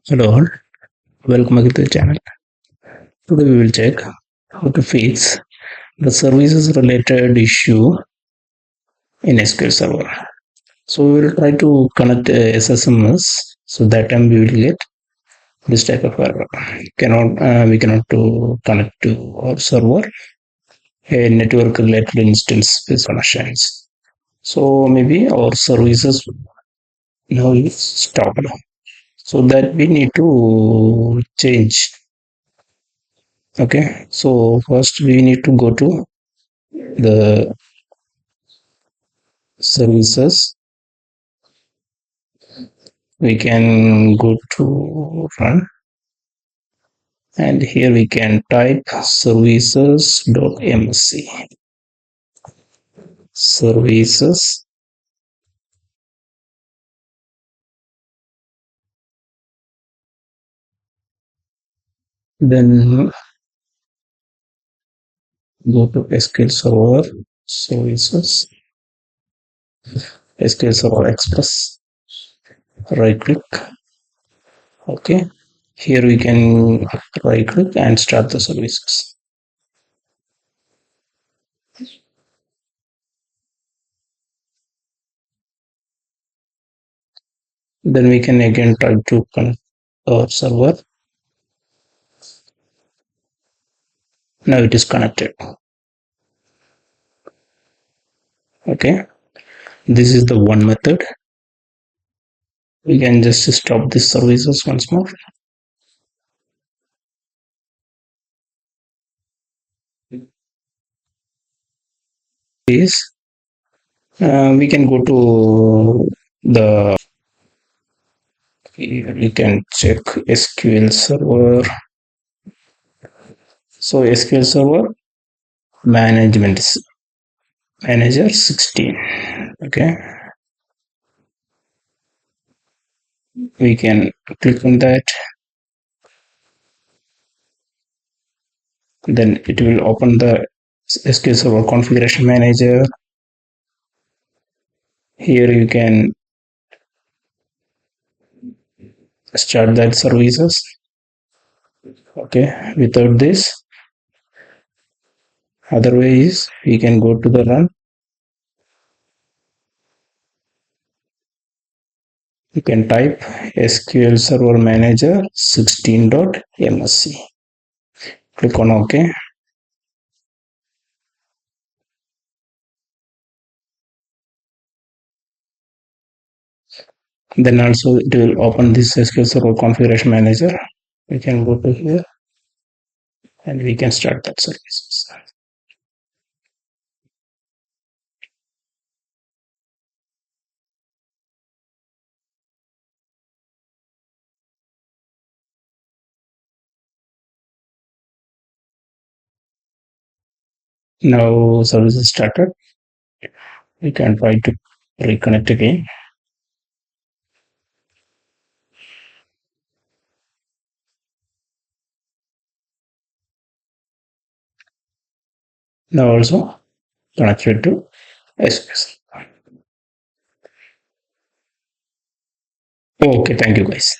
Hello all, welcome back to the channel. Today we will check how to fix the services related issue in SQL Server. So we will try to connect SSMS, so that time we will get this type of error. We cannot connect to our server a network related instance with connections. So maybe our services now is stopped. So that we need to change. Okay, so first we need to go to the services. We can go to run, and here we can type services.msc services. Then go to SQL Server services, SQL Server Express, right click. Okay, here we can right click and start the services. Then we can again try to connect our server. Now it is connected. Okay, this is the one method. We can just stop this services once more. Is we can go to the we can check SQL Server. So SQL Server management manager 16. Okay, we can click on that. Then it will open the SQL Server configuration manager. Here you can start that services. Okay, without this, other way is we can go to the run. You can type SQL Server Manager 16.msc. Click on OK. Then also it will open this SQL Server Configuration Manager. We can go to here and we can start that services. Now services started. We can try to reconnect again. Now also connected to SQL. Okay, thank you guys.